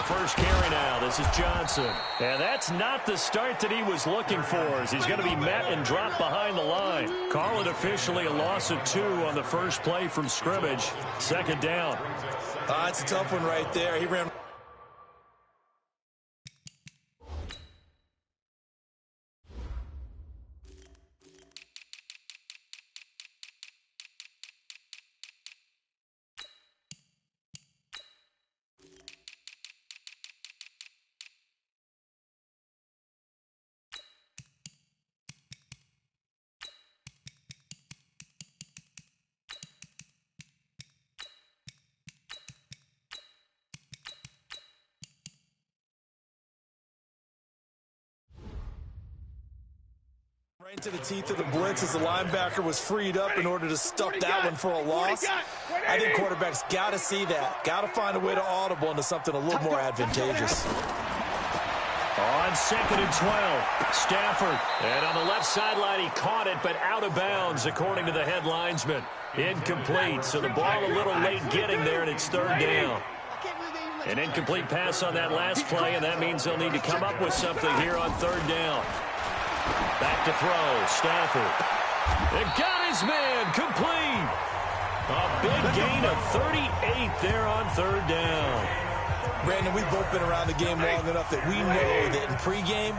first carry now. This is Johnson. And that's not the start that he was looking for, as he's going to be met and dropped behind the line. Call it officially a loss of 2 on the first play from scrimmage. Second down. That's a tough one right there. He ran. Right into the teeth of the blitz as the linebacker was freed up in order to stuff that one for a loss. I think quarterbacks got to see that. Got to find a way to audible into something a little more advantageous. On 2nd and 12, Stafford. And on the left sideline, he caught it, but out of bounds, according to the head linesman. Incomplete, so the ball a little late getting there, and it's 3rd down. An incomplete pass on that last play, and that means they'll need to come up with something here on 3rd down. Back to throw, Stafford. It got his man, complete. A big gain of 38 there on 3rd down. Brandon, we've both been around the game long enough that we know that in pregame,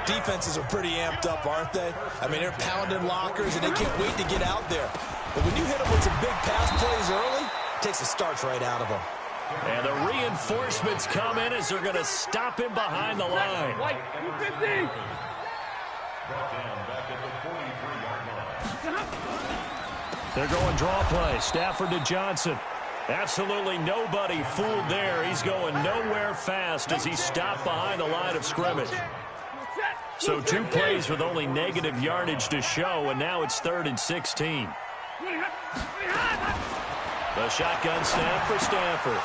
defenses are pretty amped up, aren't they? I mean, they're pounding lockers, and they can't wait to get out there. But when you hit them with some big pass plays early, it takes the starch right out of them. And the reinforcements come in as they're going to stop him behind the line. They're going draw play. Stafford to Johnson. Absolutely nobody fooled there. He's going nowhere fast as he's stopped behind the line of scrimmage. So 2 plays with only negative yardage to show, and now it's 3rd and 16. The shotgun snap for Stafford.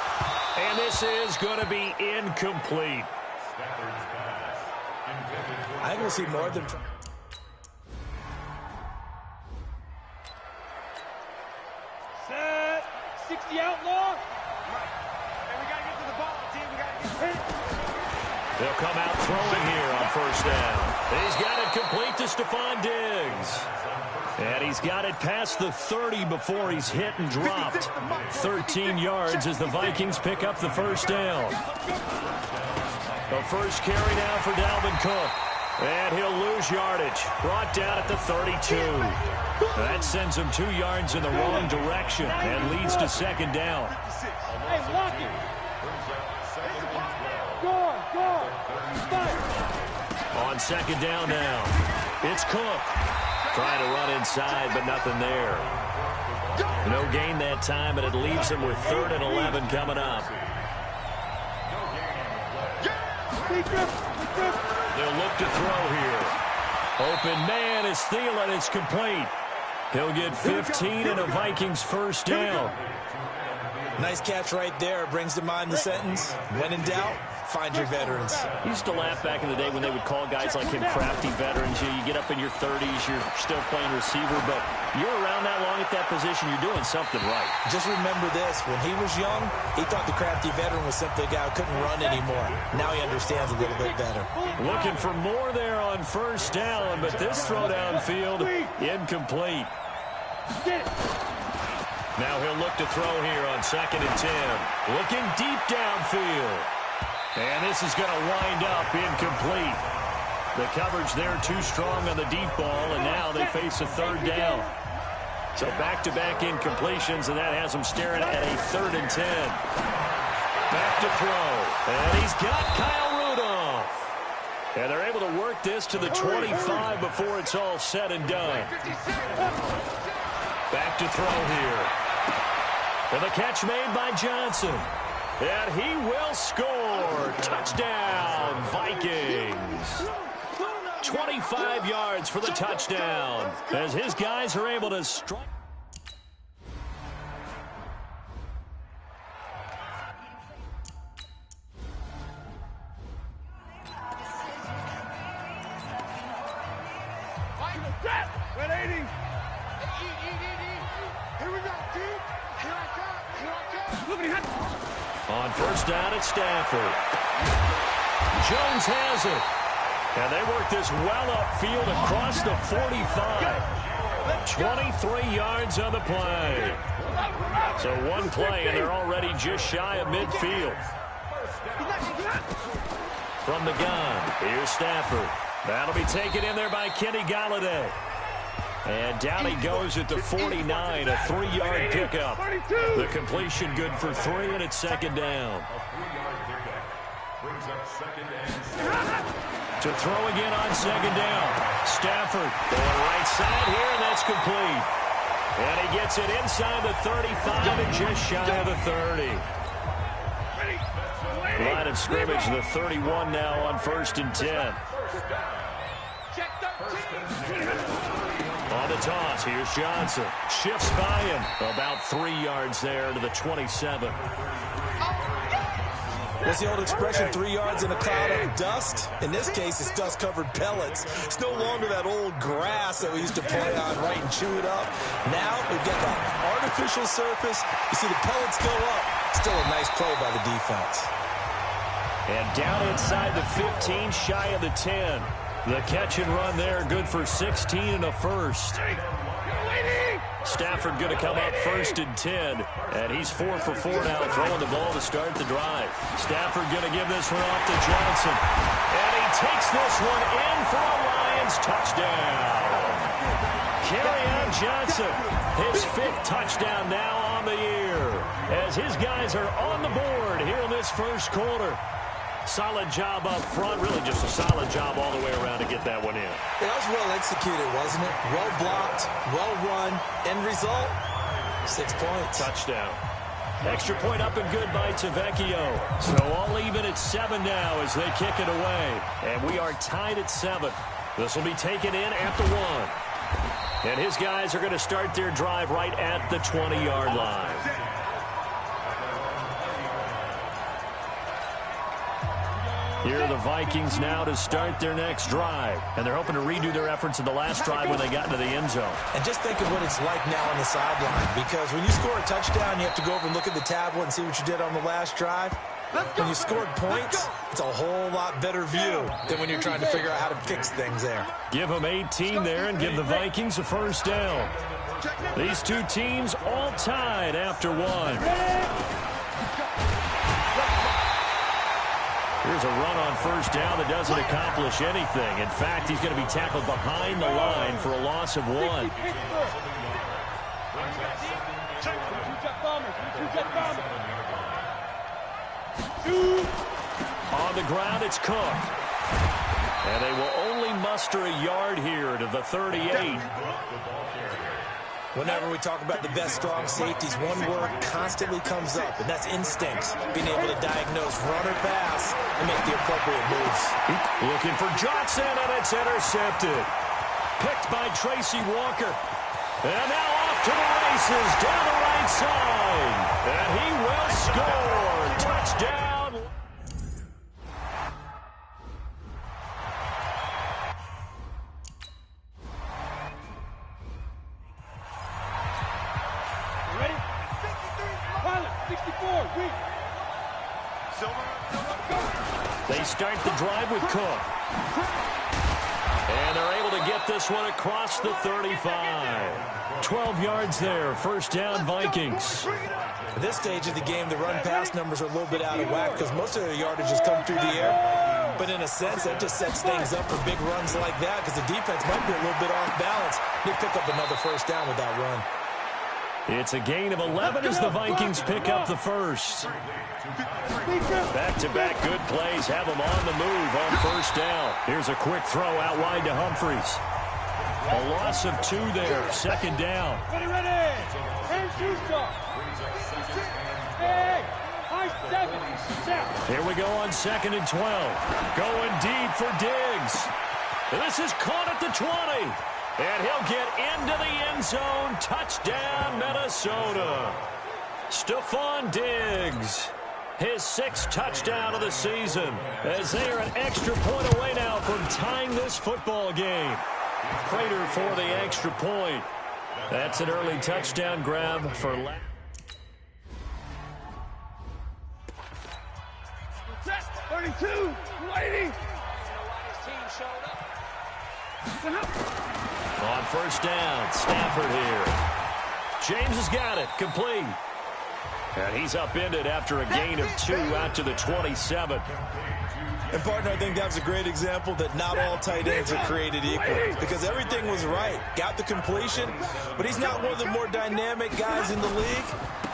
And this is going to be incomplete. I think we'll see more than... Set. 60 outlaw. Hey, we got to get to the ball, team. We got to get They'll come out throwing here on 1st down. He's got it complete to Stephon Diggs. And he's got it past the 30 before he's hit and dropped. 13 yards as the Vikings pick up the 1st down. The first carry now for Dalvin Cook. And he'll lose yardage. Brought down at the 32. That sends him 2 yards in the wrong direction and leads to 2nd down. Hey, lock it. On 2nd down now, it's Cook. Trying to run inside, but nothing there. No gain that time, and it leaves him with 3rd and 11 coming up. They'll look to throw here. Open man is Thielen. It's complete. He'll get 15 and a Vikings 1st down. Nice catch right there. Brings to mind the sentence, when in doubt, find your veterans. I used to laugh back in the day when they would call guys like him crafty veterans. You get up in your 30s, you're still playing receiver, but you're around that long at that position, you're doing something right. Just remember this, when he was young, he thought the crafty veteran was simply a guy who couldn't run anymore. Now he understands a little bit better. Looking for more there on 1st down, but this throw downfield, incomplete. Now he'll look to throw here on 2nd and 10. Looking deep downfield. And this is going to wind up incomplete. The coverage there too strong on the deep ball, and now they face a 3rd down. So back-to-back incompletions, and that has them staring at a 3rd and 10. Back to throw, and he's got Kyle Rudolph. And they're able to work this to the 25 before it's all said and done. Back to throw here. And the catch made by Johnson. And he will score. Touchdown, Vikings. 25 yards for the touchdown as his guys are able to strike. On first down, it's Stafford. Jones has it. And they work this well upfield across the 45. 23 yards on the play. So one play, and they're already just shy of midfield. From the gun, here's Stafford. That'll be taken in there by Kenny Galladay. And down he goes at the 49, a 3-yard pickup. The completion good for 3, and it's second down. To throw again on second down. Stafford going right side here, and that's complete. And he gets it inside the 35 and just shy of the 30. Line of scrimmage, the 31 now on 1st and 10. On the toss, here's Johnson. Shifts by him. About 3 yards there to the 27. What's the old expression, 3 yards in a cloud of dust? In this case, it's dust-covered pellets. It's no longer that old grass that we used to play on, right, and chew it up. Now, we've got the artificial surface. You see the pellets go up. Still a nice play by the defense. And down inside the 15, shy of the 10. The catch and run there, good for 16 and a first. Stafford going to come up 1st and 10, and he's 4 for 4 now, throwing the ball to start the drive. Stafford going to give this one off to Johnson, and he takes this one in for a Lions touchdown. Kerryon Johnson, his 5th touchdown now on the year, as his guys are on the board here in this first quarter. Solid job up front, really just a solid job all the way around to get that one in. That was well executed, wasn't it? Well blocked, well run. End result, 6 points. Touchdown. Extra point up and good by Tavecchio. So all even at 7 now as they kick it away. And we are tied at 7. This will be taken in at the 1. And his guys are going to start their drive right at the 20-yard line. Here are the Vikings now to start their next drive. And they're hoping to redo their efforts in the last drive when they got into the end zone. And just think of what it's like now on the sideline. Because when you score a touchdown, you have to go over and look at the tablet and see what you did on the last drive. When you scored points, it's a whole lot better view than when you're trying to figure out how to fix things there. Give them 18 there and give the Vikings a first down. These two teams all tied after 1. Here's a run on first down that doesn't accomplish anything. In fact, he's going to be tackled behind the line for a loss of 1. On the ground, it's Cook. And they will only muster a yard here to the 38. Whenever we talk about the best strong safeties, one word constantly comes up, and that's instincts. Being able to diagnose run or pass and make the appropriate moves. Looking for Johnson, and it's intercepted. Picked by Tracy Walker. And now off to the races down the right side. And he will score. Touchdown. They start the drive with Cook. And they're able to get this one across the 35. 12 yards there. First down, Vikings. At this stage of the game, the run-pass numbers are a little bit out of whack because most of their yardage has come through the air. But in a sense, that just sets things up for big runs like that because the defense might be a little bit off balance. They pick up another first down with that run. It's a gain of 11 as the Vikings pick up the first. Back-to-back good plays have them on the move on first down. Here's a quick throw out wide to Humphries. A loss of 2 there, second down. Ready. Here we go on 2nd and 12. Going deep for Diggs. And this is caught at the 20. And he'll get into the end zone. Touchdown, Minnesota. Stephon Diggs, his 6th touchdown of the season, as they are an extra point away now from tying this football game. Prater for the extra point. That's an early touchdown grab for 32, 80. On first down, Stafford here. James has got it, complete. And he's upended after a gain of 2 out to the 27. And, partner, I think that was a great example that not all tight ends are created equal, because everything was right. Got the completion, but he's not one of the more dynamic guys in the league.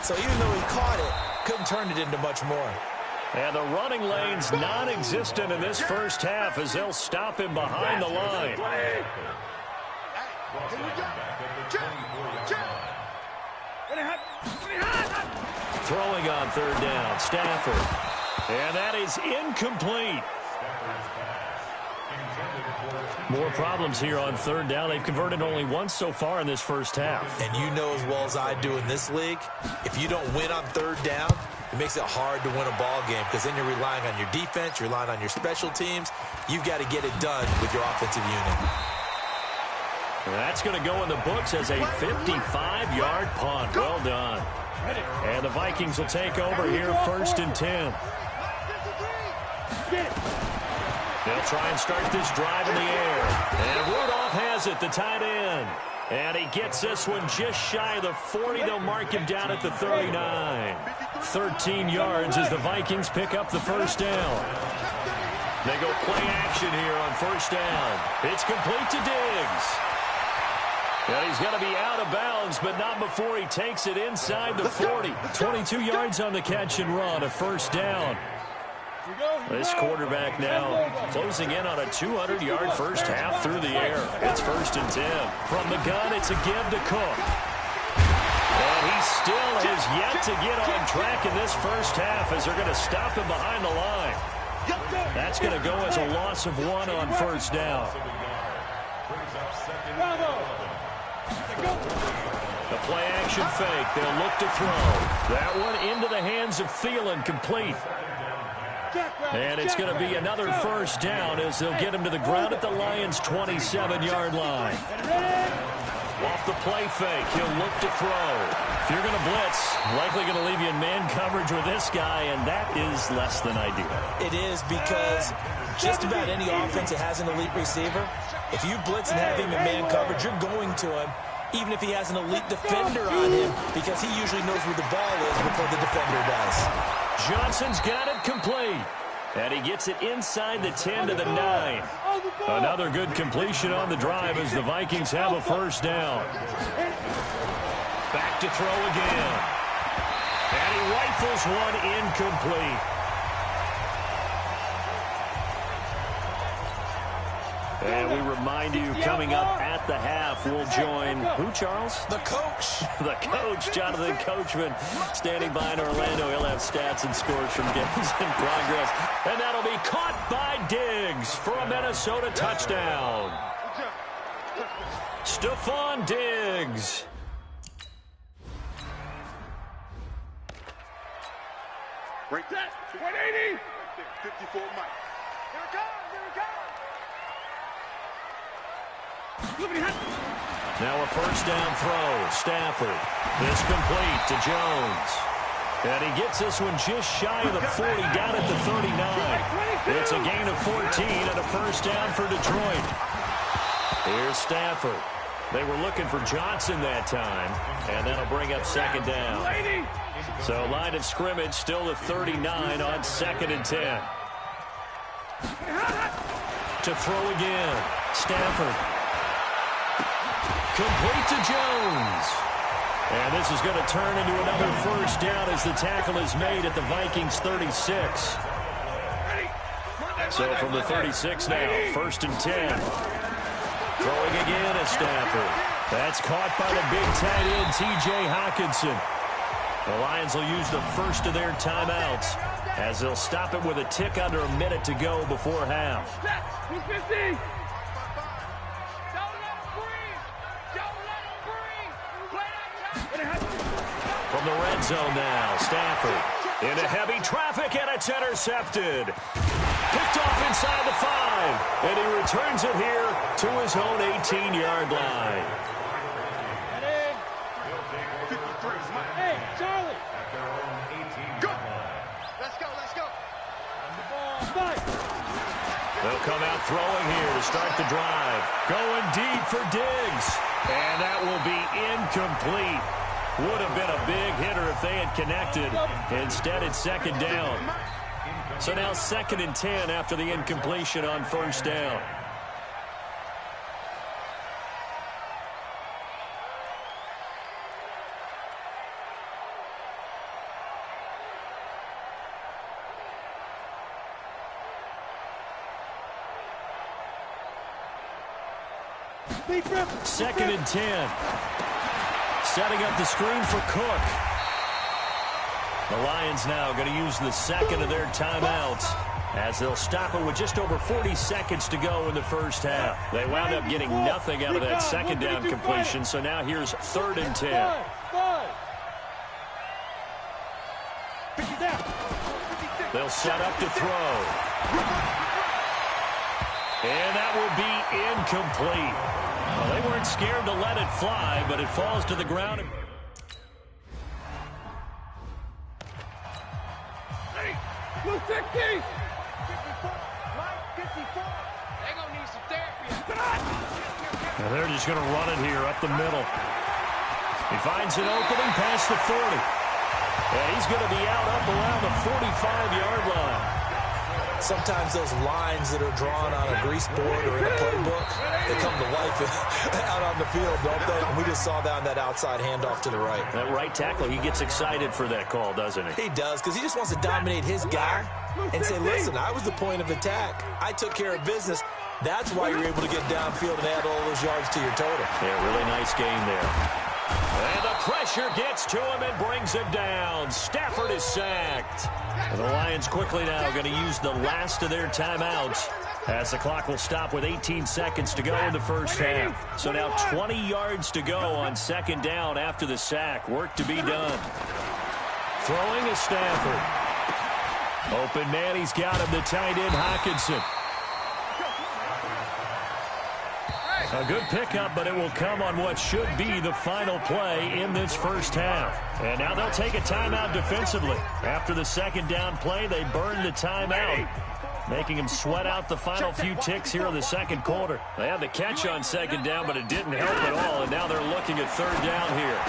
So even though he caught it, couldn't turn it into much more. And the running lane's non-existent in this first half as they'll stop him behind the line. Throwing on third down, Stafford. And that is incomplete. More problems here on third down. They've converted only once so far in this first half. And you know as well as I do in this league, if you don't win on third down, it makes it hard to win a ball game because then you're relying on your defense, you're relying on your special teams. You've got to get it done with your offensive unit. That's going to go in the books as a 55-yard punt. Well done. And the Vikings will take over here first and 10. They'll try and start this drive in the air. And Rudolph has it, the tight end. And he gets this one just shy of the 40. They'll mark him down at the 39. 13 yards as the Vikings pick up the first down. They go play action here on first down. It's complete to Diggs. And he's going to be out of bounds, but not before he takes it inside the 40. 22 yards on the catch and run, a first down. This quarterback now closing in on a 200-yard first half through the air. It's first and 10. From the gun, it's a give to Cook. And he still has yet to get on track in this first half as they're going to stop him behind the line. That's going to go as a loss of 1 on first down. The play-action fake. They'll look to throw. That one into the hands of Thielen, complete. And it's going to be another first down as they'll get him to the ground at the Lions' 27-yard line. Off the play fake, he'll look to throw. If you're going to blitz, likely going to leave you in man coverage with this guy, and that is less than ideal. It is because just about any offense that has an elite receiver, if you blitz and have him in man coverage, you're going to him, even if he has an elite defender on him, because he usually knows where the ball is before the defender does. Johnson's got it complete. And he gets it inside the 10 to the 9. Another good completion on the drive as the Vikings have a first down. Back to throw again. And he rifles one incomplete. And we remind you, coming up at the half, we'll join who, Charles? The coach. The coach, Jonathan Coachman, standing by in Orlando. He'll have stats and scores from games in progress. And that'll be caught by Diggs for a Minnesota touchdown. Stephon Diggs. Break that. 180. 54 Mike. Here it comes. Here it comes. Now a first down throw. Stafford. This complete to Jones. And he gets this one just shy of the 40, down at the 39. It's a gain of 14 and a first down for Detroit. Here's Stafford. They were looking for Johnson that time, and that'll bring up second down. So line of scrimmage still the 39 on second and 10. To throw again. Stafford. Complete to Jones. And this is going to turn into another first down as the tackle is made at the Vikings 36. So from the 36 now, first and 10. Throwing again at Stafford. That's caught by the big tight end, T.J. Hockenson. The Lions will use the first of their timeouts as they'll stop it with a tick under a minute to go before half. 250. From the red zone now, Stafford into heavy traffic, and it's intercepted. Picked off inside the 5, and he returns it here to his own 18-yard line. Hey, Charlie. Go. Let's go, let's go. They'll come out throwing here to start the drive. Going deep for Diggs. And that will be incomplete. Would have been a big hitter if they had connected. Instead, it's second down. So now 2nd and 10 after the incompletion on first down. Second and 10. Setting up the screen for Cook. The Lions now going to use the second of their timeouts as they'll stop it with just over 40 seconds to go in the first half. They wound up getting nothing out of that second down completion, so now here's 3rd and 10. They'll set up to throw. And that will be incomplete. Well, they weren't scared to let it fly, but it falls to the ground. Blue 60. 54. They're going to need some therapy. And they're just going to run it here up the middle. He finds an opening past the 40. And he's going to be out up around the 45-yard line. Sometimes those lines that are drawn on a grease board or in a playbook, they come to life out on the field, don't they? And we just saw that on that outside handoff to the right. That right tackle, he gets excited for that call, doesn't he? He does, because he just wants to dominate his guy and say, listen, I was the point of attack. I took care of business. That's why you're able to get downfield and add all those yards to your total. Yeah, really nice game there. And the pressure gets to him and brings him down. Stafford is sacked. And the Lions quickly now going to use the last of their timeouts as the clock will stop with 18 seconds to go in the first half. So now 20 yards to go on second down after the sack. Work to be done. Throwing is Stafford. Open man, he's got him, the tight end Hockenson. A good pickup, but it will come on what should be the final play in this first half. And now they'll take a timeout defensively. After the second down play, they burn the timeout, making him sweat out the final few ticks here in the second quarter. They had the catch on second down, but it didn't help at all, and now they're looking at third down here.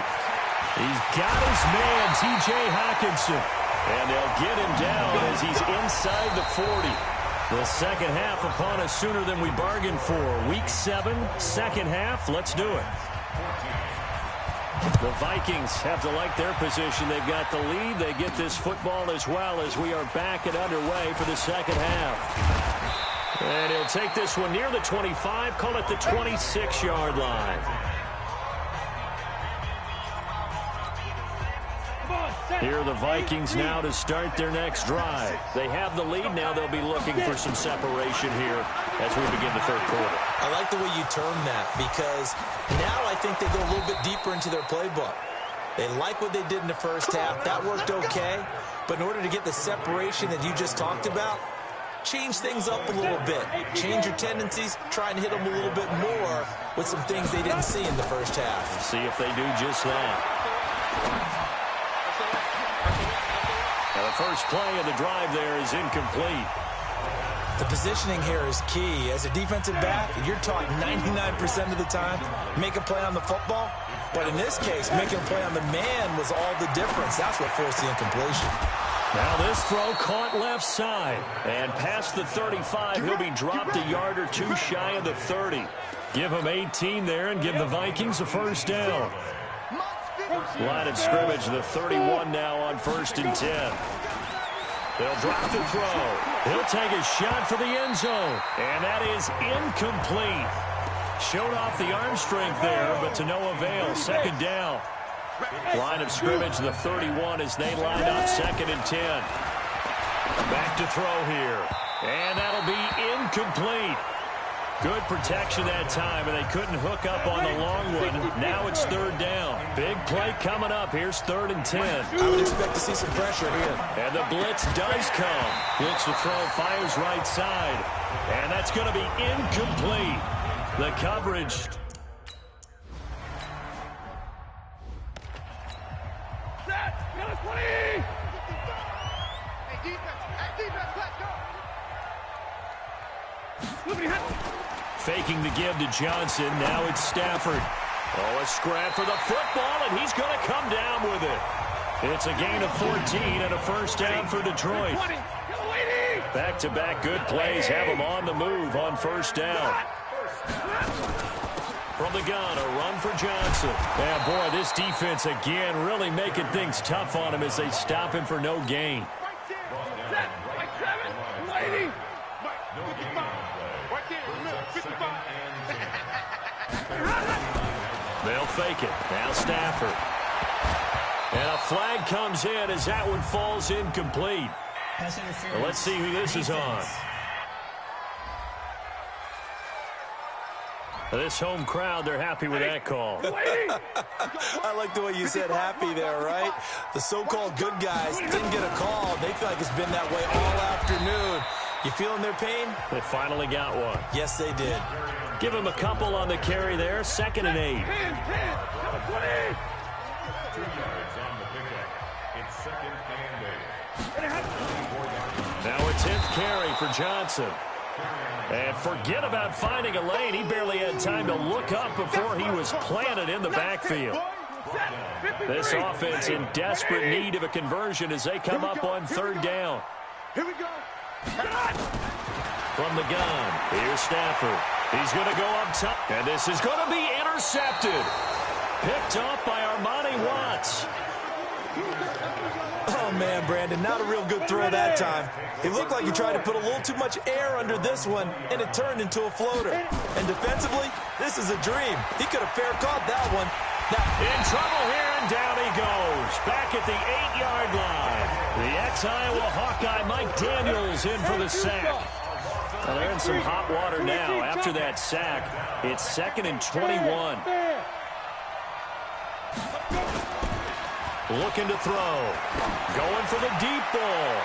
He's got his man, T.J. Hockenson, and they'll get him down as he's inside the 40. The second half upon us sooner than we bargained for. Week 7, second half. Let's do it. The Vikings have to like their position. They've got the lead. They get this football as well as we are back and underway for the second half. And he'll take this one near the 25, call it the 26-yard line. Here are the Vikings now to start their next drive. They have the lead. Now they'll be looking for some separation here as we begin the third quarter. I like the way you term that, because now I think they go a little bit deeper into their playbook. They like what they did in the first half. That worked okay. But in order to get the separation that you just talked about, change things up a little bit. Change your tendencies. Try and hit them a little bit more with some things they didn't see in the first half. See if they do just that. Now the first play of the drive there is incomplete. The positioning here is key. As a defensive back, you're taught 99% of the time, make a play on the football. But in this case, making a play on the man was all the difference. That's what forced the incompletion. Now this throw caught left side. And past the 35, he'll be dropped a yard or two shy of the 30. Give him 18 there and give the Vikings a first down. Line of scrimmage, the 31 now on 1st and 10. They'll drop the throw. He'll take a shot for the end zone. And that is incomplete. Showed off the arm strength there, but to no avail. Second down. Line of scrimmage, the 31 as they line up 2nd and 10. Back to throw here. And that'll be incomplete. Good protection that time, and they couldn't hook up on the long one. Now it's third down. Big play coming up. Here's 3rd and 10. I would expect to see some pressure here. And the blitz does come. Blitz to throw, fires right side. And that's going to be incomplete. The coverage. Faking the give to Johnson. Now it's Stafford. Oh, a scrap for the football, and he's going to come down with it. It's a gain of 14 and a first down for Detroit. Back-to-back good plays have them on the move on first down. From the gun, a run for Johnson. Yeah, boy, this defense again really making things tough on him as they stop him for no gain. They'll fake it. Now Stafford. And a flag comes in as that one falls incomplete. Well, let's see who this is on. This home crowd, they're happy with that call. I like the way you said happy there, right? The so-called good guys didn't get a call. They feel like it's been that way all afternoon. You feeling their pain? They finally got one. Yes, they did. Give them a couple on the carry there. 2nd and 8. 2 yards on the pickup. It's 2nd and 8. Now a 10th carry for Johnson. And forget about finding a lane. He barely had time to look up before he was planted in the backfield. This offense in desperate need of a conversion as they come up on 3rd down. Here we go. From the gun, here's Stafford. He's going to go up top. And this is going to be intercepted. Picked off by Armani Watts. Oh, man, Brandon, not a real good throw that time. It looked like he tried to put a little too much air under this one, and it turned into a floater. And defensively, this is a dream. He could have fair caught that one. Now, in trouble here, and down he goes. Back at the 8-yard line. The ex-Iowa Hawkeye Mike Daniels in for the sack. Well, they're in some hot water now. After that sack, it's 2nd and 21. Looking to throw. Going for the deep ball.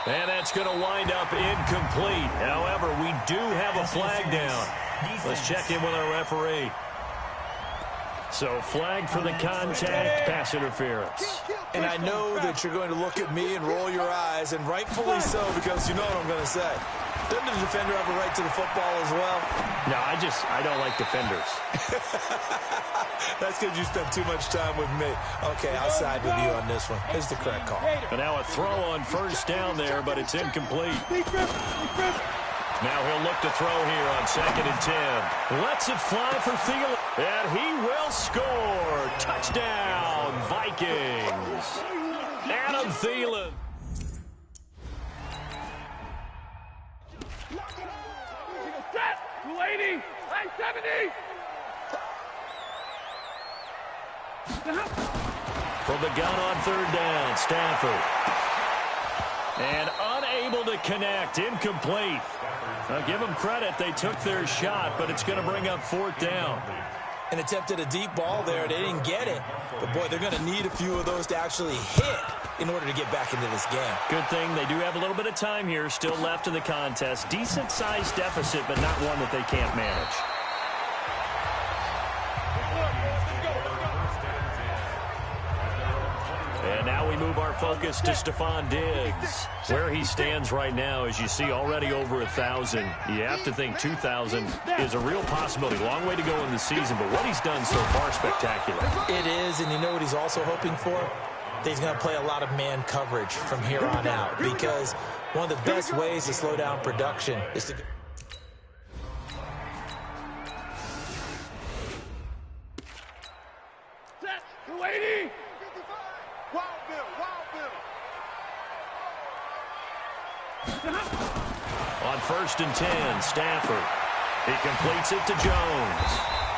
And that's going to wind up incomplete. However, we do have a flag down. Let's check in with our referee. So flag for the contact, pass interference. And I know that you're going to look at me and roll your eyes, and rightfully so, because you know what I'm going to say. Doesn't the defender have a right to the football as well? No, I don't like defenders. That's because you spent too much time with me. Okay, I'll side with you on this one. Here's the correct call. And now a throw on first down there, but it's incomplete. Now he'll look to throw here on 2nd and 10. Lets it fly for Thielen. And he will score. Touchdown, Vikings. Adam Thielen. Set. 280. 970. From the gun on 3rd down, Stafford. And unable to connect, incomplete. Now give them credit, they took their shot, but it's going to bring up 4th down. And attempted a deep ball there. They didn't get it. But, boy, they're going to need a few of those to actually hit in order to get back into this game. Good thing they do have a little bit of time here still left in the contest. Decent-sized deficit, but not one that they can't manage. And now we move our focus to Stephon Diggs. Where he stands right now, as you see, already over 1,000. You have to think 2,000 is a real possibility. Long way to go in the season, but what he's done so far, spectacular. It is, and you know what he's also hoping for? That he's going to play a lot of man coverage from here on out, because one of the best ways to slow down production is to... Set. 280. Wild Bill. On 1st and 10, Stafford. He completes it to Jones.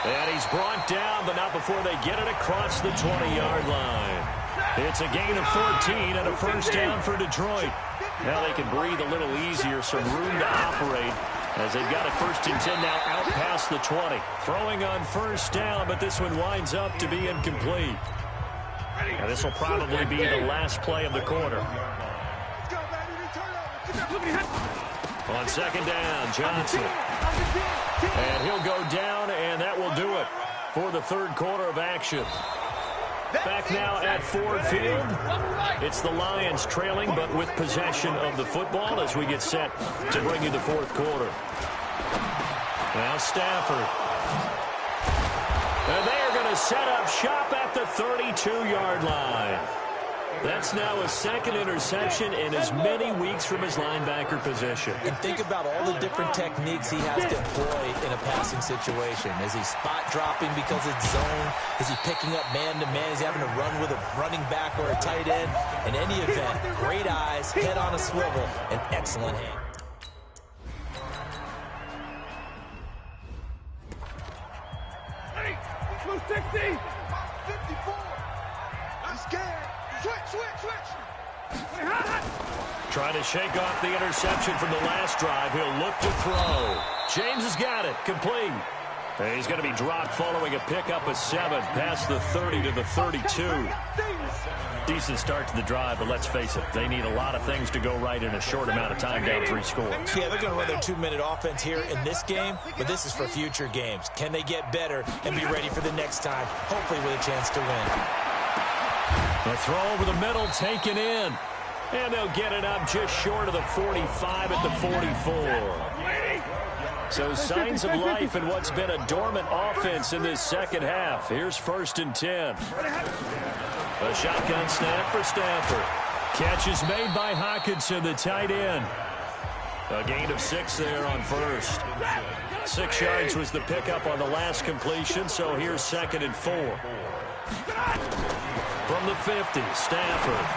And he's brought down, but not before they get it across the 20-yard line. It's a gain of 14 and a first down for Detroit. Now they can breathe a little easier, some room to operate, as they've got it 1st and 10 now out past the 20. Throwing on first down, but this one winds up to be incomplete. Now this will probably be the last play of the quarter. On 2nd down, Johnson. And he'll go down, and that will do it for the 3rd quarter of action. Back now at Ford Field. It's the Lions trailing, but with possession of the football as we get set to bring you the fourth quarter. Now Stafford. And they are going to set up shop at the 32-yard line. That's now a second interception in as many weeks from his linebacker position. And think about all the different techniques he has to employ in a passing situation. Is he spot dropping because it's zone? Is he picking up man-to-man? Is he having to run with a running back or a tight end? In any event, great eyes, head on a swivel, and excellent hand. Hey, 260. 54. I'm scared. Switch. Trying to shake off the interception from the last drive. He'll look to throw. James has got it. Complete. And he's going to be dropped following a pickup of 7 past the 30 to the 32. Decent start to the drive, but let's face it, they need a lot of things to go right in a short amount of time, down 3 scores. Yeah, they're going to run their 2-minute offense here in this game, but this is for future games. Can they get better and be ready for the next time, hopefully with a chance to win? A throw over the middle, taken in. And they'll get it up just short of the 45 at the 44. So signs of life in what's been a dormant offense in this second half. Here's 1st and 10. A shotgun snap for Stafford. Catch is made by Hockenson, the tight end. A gain of 6 there on first. 6 yards was the pickup on the last completion, so here's 2nd and 4. From the 50, Stafford.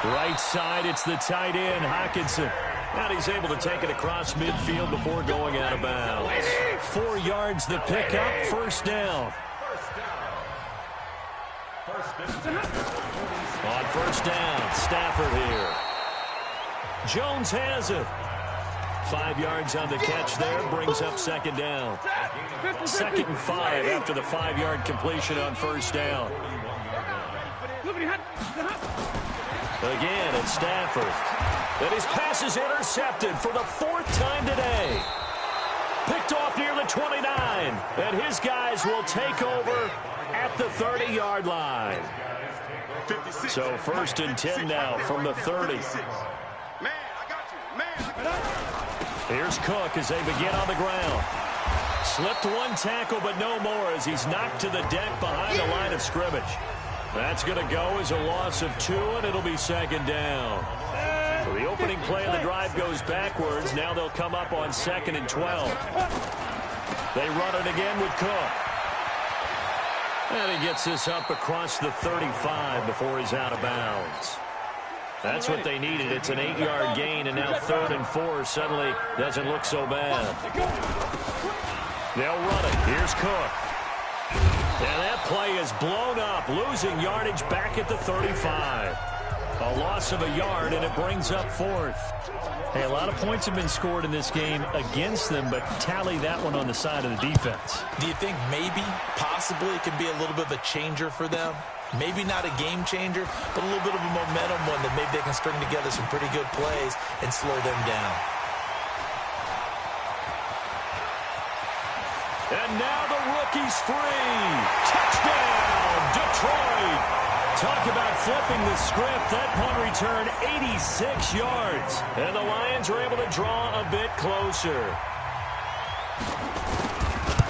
Right side, it's the tight end, Hockenson. And he's able to take it across midfield before going out of bounds. 4 yards the pickup, 1st down. On 1st down, Stafford here. Jones has it. 5 yards on the catch there, brings up 2nd down. 2nd and 5 after the 5-yard completion on 1st down. Again, it's Stafford. And his pass is intercepted for the 4th time today. Picked off near the 29. And his guys will take over at the 30-yard line. So 1st and 10 now from the 30. Man, I got you. Here's Cook as they begin on the ground. Slipped 1 tackle, but no more as he's knocked to the deck behind the line of scrimmage. That's going to go as a loss of 2, and it'll be 2nd down. So the opening play of the drive goes backwards. Now they'll come up on 2nd and 12. They run it again with Cook. And he gets this up across the 35 before he's out of bounds. That's what they needed. It's an 8-yard gain, and now 3rd and 4 suddenly doesn't look so bad. They'll run it. Here's Cook. And that play is blown up, losing yardage back at the 35. A loss of a yard, and it brings up 4th. Hey, a lot of points have been scored in this game against them, but tally that one on the side of the defense. Do you think maybe, possibly, it could be a little bit of a changer for them? Maybe not a game changer, but a little bit of a momentum one that maybe they can string together some pretty good plays and slow them down. And now the rookie's free. Touchdown, Detroit. Talk about flipping the script. That punt return 86 yards. And the Lions are able to draw a bit closer.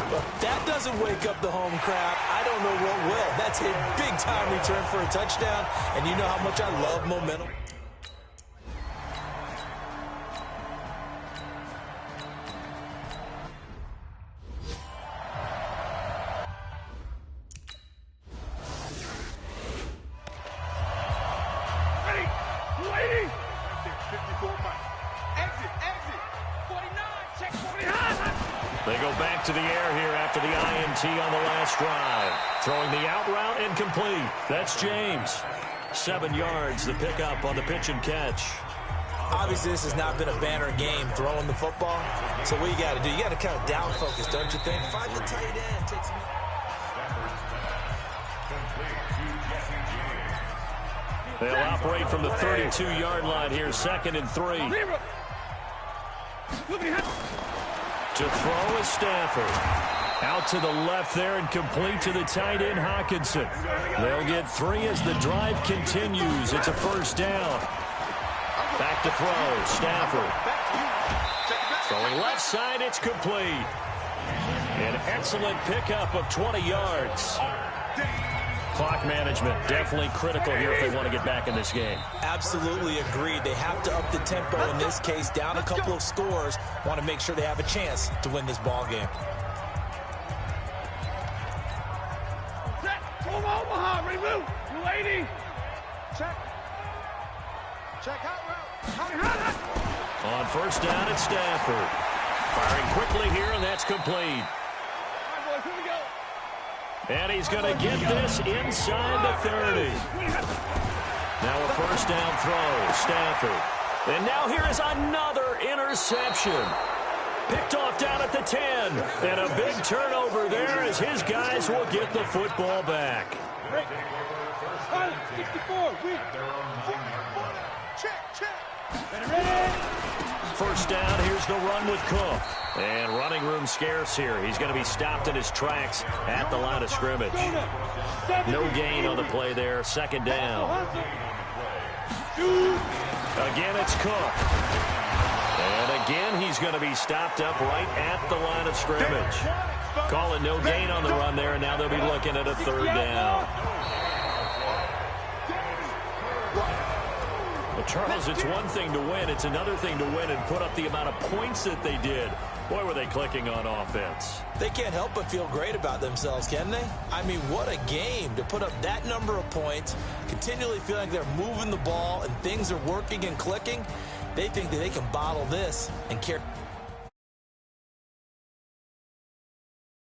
But that doesn't wake up the home crowd. I don't know what will. That's a big-time return for a touchdown. And you know how much I love momentum. They go back to the air here after the INT on the last drive. Throwing the out route incomplete. That's James. 7 yards, the pickup on the pitch and catch. Obviously, this has not been a banner game throwing the football. So what you got to do, you got to kind of down focus, don't you think? Find the tight end. Take some... They'll operate from the 32-yard line here, 2nd and 3. To throw is Stafford. Out to the left there and complete to the tight end, Hawkinson. They'll get 3 as the drive continues. It's a first down. Back to throw, Stafford. Throwing left side, it's complete. An excellent pickup of 20 yards. Clock management, definitely critical here if they want to get back in this game. Absolutely agreed. They have to up the tempo in this case, down a couple of scores. Want to make sure they have a chance to win this ball game. Omaha, remove. 280. Check. Check out route. On first down, it's Stafford. Firing quickly here, and that's complete. All right, boys, here we go. And he's going to get this inside the 30. Now a first down throw, Stafford. And now here is another interception. Picked off down at the 10. And a big turnover there as his guys will get the football back. 64. Check. First down, here's the run with Cook. And running room scarce here. He's going to be stopped in his tracks at the line of scrimmage. No gain on the play there. Second down. Again, it's Cook. And again, he's going to be stopped up right at the line of scrimmage. Calling no gain on the run there, and now they'll be looking at a third down. Well, Charles, it's one thing to win. It's another thing to win and put up the amount of points that they did. Boy, were they clicking on offense. They can't help but feel great about themselves, can they? I mean, what a game to put up that number of points, continually feeling like they're moving the ball and things are working and clicking. They think that they can bottle this and carry